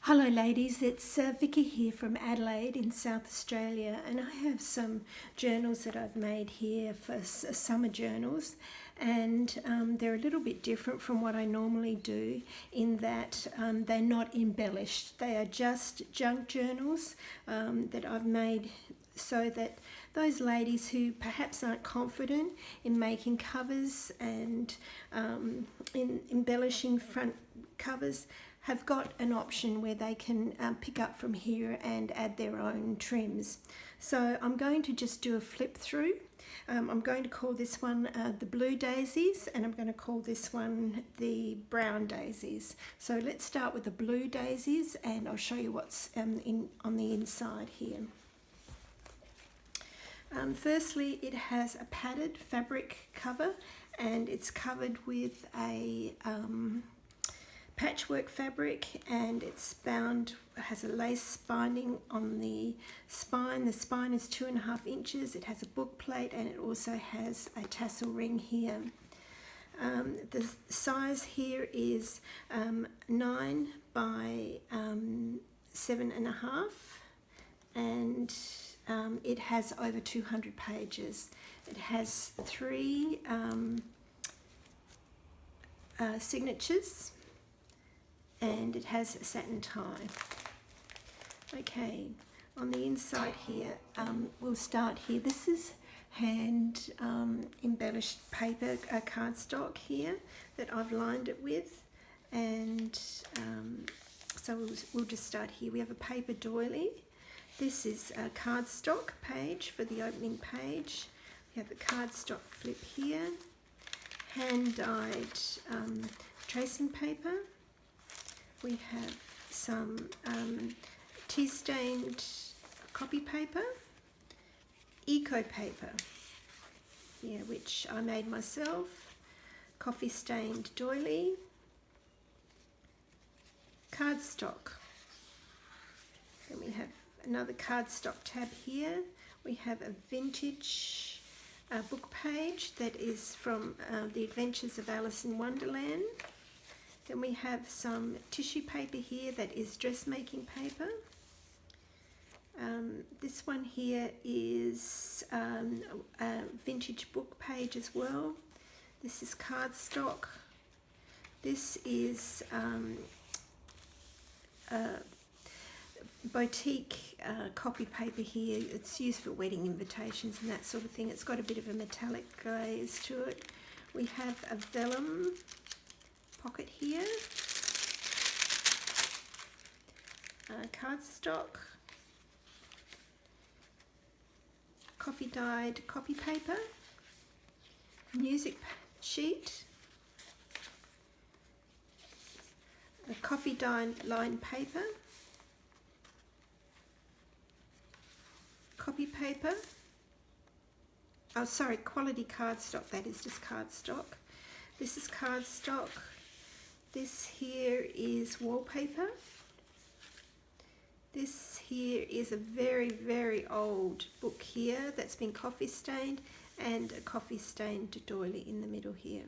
Hello ladies, it's Vicky here from Adelaide in South Australia, and I have some journals that I've made here for summer journals, and they're a little bit different from what I normally do in that they're not embellished. They are just junk journals that I've made so that those ladies who perhaps aren't confident in making covers and in embellishing front covers have got an option where they can pick up from here and add their own trims. So I'm going to just do a flip through. I'm going to call this one the blue daisies, and I'm going to call this one the brown daisies. So let's start with the blue daisies, and I'll show you what's on the inside here. Firstly, it has a padded fabric cover, and it's covered with a patchwork fabric, and it's bound, has a lace binding on the spine. The spine is 2.5 inches. It has a book plate, and it also has a tassel ring here. The size here is 9 by 7.5, and it has over 200 pages. It has 3 signatures, and it has a satin tie. Okay, on the inside here, we'll start here. This is hand embellished paper cardstock here that I've lined it with, and so we'll just start here. We have a paper doily. This is a cardstock page for the opening page. We have the cardstock flip here, hand-dyed tracing paper. We have some tea-stained copy paper, eco paper, yeah, which I made myself, coffee-stained doily, cardstock. Then we have another cardstock tab here. We have a vintage book page that is from The Adventures of Alice in Wonderland. Then we have some tissue paper here that is dressmaking paper. This one here is a vintage book page as well. This is cardstock. This is boutique copy paper here. It's used for wedding invitations and that sort of thing. It's got a bit of a metallic glaze to it. We have a vellum pocket here, cardstock, coffee dyed copy paper, music sheet, a coffee dyed lined paper, copy paper, oh sorry, quality cardstock, that is just cardstock. This is cardstock. This here is wallpaper. This here is a very, very old book here that's been coffee stained, and a coffee stained doily in the middle here.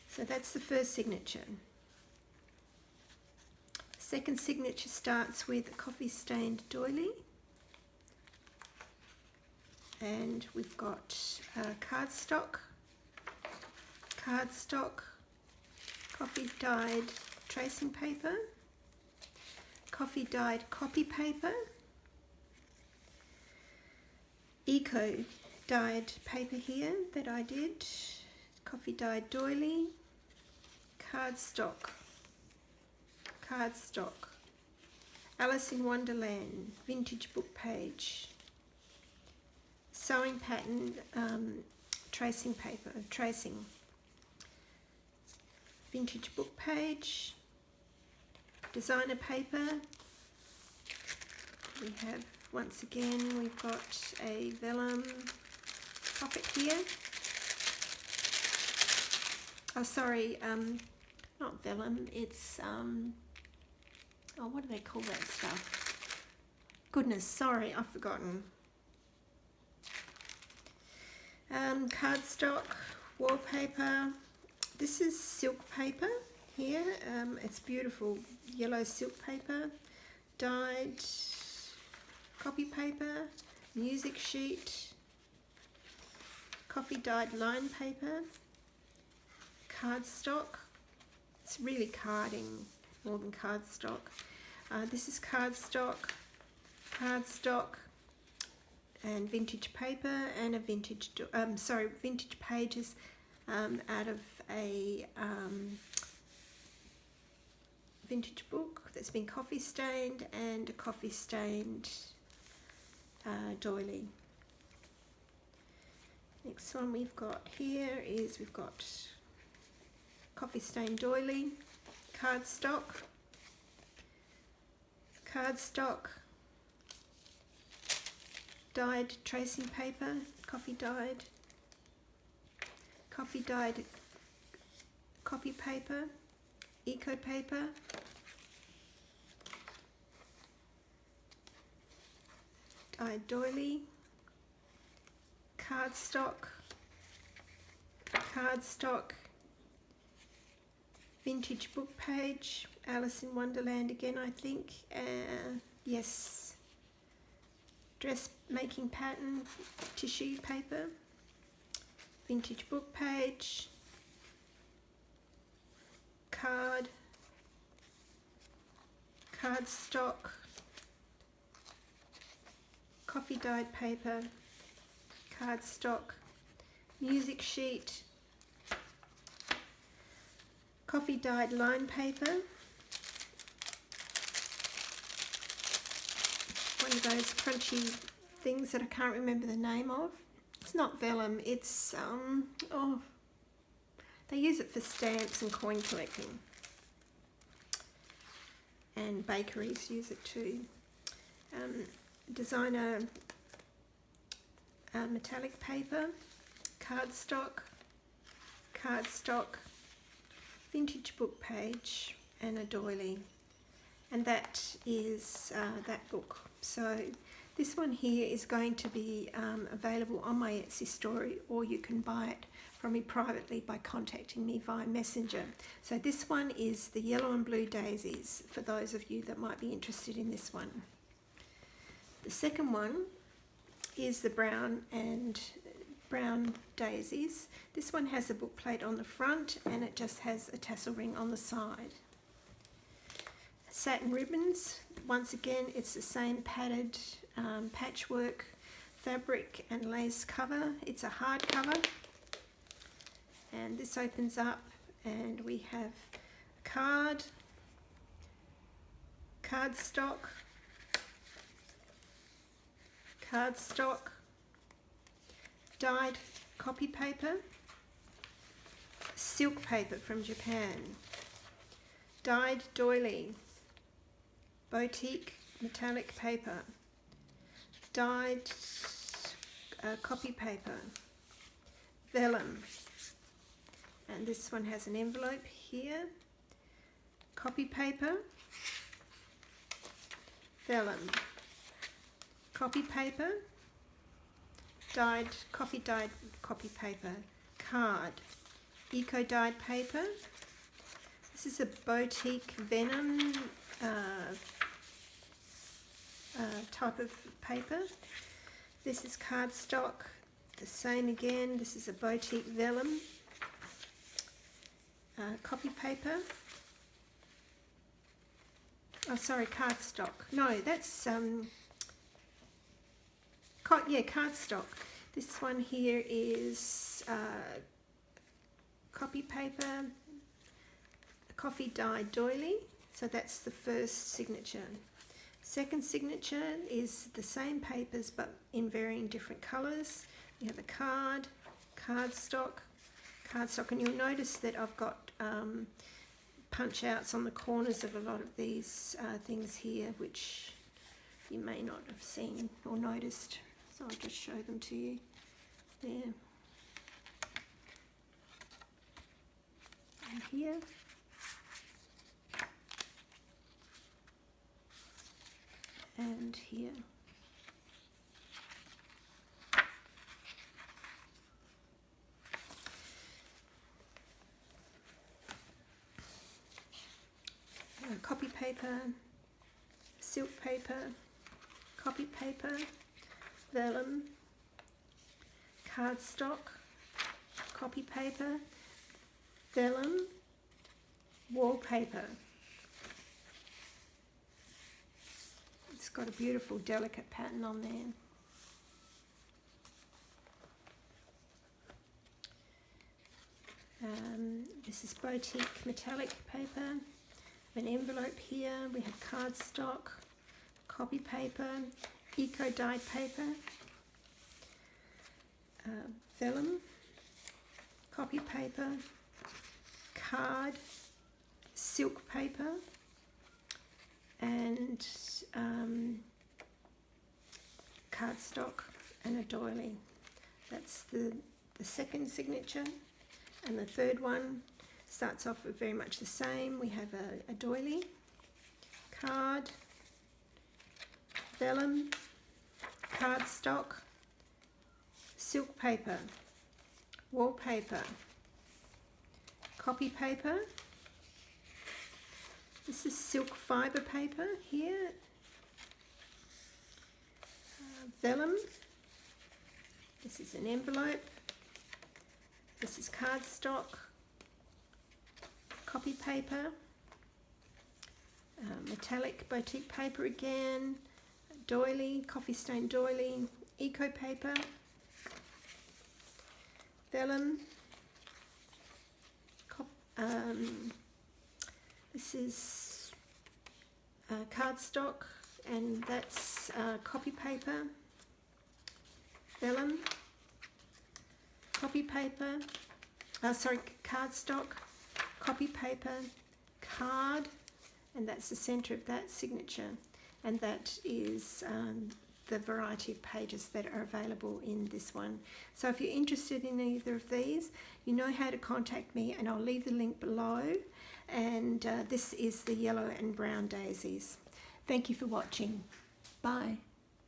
So that's the first signature. Second signature starts with a coffee stained doily, and we've got cardstock, coffee dyed tracing paper, coffee dyed copy paper, eco dyed paper here that I did, coffee dyed doily, cardstock, Alice in Wonderland vintage book page, sewing pattern tracing paper, tracing, vintage book page, designer paper. We have, once again, we've got a vellum pocket here. Oh sorry, not vellum, it's oh, what do they call that stuff? Goodness, sorry, I've forgotten. Cardstock, wallpaper. This is silk paper, here. It's beautiful yellow silk paper, dyed copy paper, music sheet, coffee dyed line paper, cardstock. It's really carding more than cardstock. This is cardstock, and vintage paper, and a vintage vintage pages out of a vintage book that's been coffee stained, and a coffee stained doily. Next one we've got here is we've got coffee stained doily, cardstock, dyed tracing paper, coffee dyed copy paper, eco paper, dyed doily, cardstock, vintage book page, Alice in Wonderland again, I think. Yes, dressmaking pattern, tissue paper, vintage book page, cardstock, coffee dyed paper, cardstock, music sheet, coffee dyed line paper, one of those crunchy things that I can't remember the name of. It's not vellum, it's they use it for stamps and coin collecting, and bakeries use it too. Designer metallic paper, cardstock, vintage book page, and a doily, and that is that book. So this one here is going to be available on my Etsy store, or you can buy it from me privately by contacting me via Messenger. So this one is the yellow and blue daisies, for those of you that might be interested in this one. The second one is the brown daisies. This one has a book plate on the front, and it just has a tassel ring on the side. Satin ribbons, once again it's the same padded patchwork fabric and lace cover. It's a hard cover, and this opens up and we have cardstock, dyed copy paper, silk paper from Japan, dyed doily, boutique metallic paper, dyed copy paper, vellum, and this one has an envelope here, copy paper, vellum, copy paper, dyed copy paper, card, eco dyed paper. This is a boutique venom type of paper. This is cardstock, the same again. This is a boutique vellum, copy paper. Oh, sorry, cardstock. No, that's cardstock. This one here is copy paper, coffee dyed doily. So that's the first signature. Second signature is the same papers but in varying different colours. We have a cardstock, and you'll notice that I've got punch outs on the corners of a lot of these things here, which you may not have seen or noticed. So I'll just show them to you there. And here. And here. copy paper, silk paper, copy paper, vellum, cardstock, copy paper, vellum, wallpaper. It's got a beautiful delicate pattern on there. This is boutique metallic paper. An envelope here. We have cardstock, copy paper, eco dyed paper, vellum, copy paper, card, silk paper, and cardstock and a doily. That's the second signature. And the third one starts off with very much the same. We have a doily, card, vellum, cardstock, silk paper, wallpaper, copy paper. This is silk fibre paper here, vellum. This is an envelope. This is cardstock, copy paper, metallic boutique paper again, doily, coffee stain doily, eco paper, vellum, this is cardstock, and that's copy paper, vellum, copy paper, cardstock, copy paper, card, and that's the center of that signature, and that is the variety of pages that are available in this one. So if you're interested in either of these, you know how to contact me, and I'll leave the link below. And this is the yellow and brown daisies. Thank you for watching. Bye.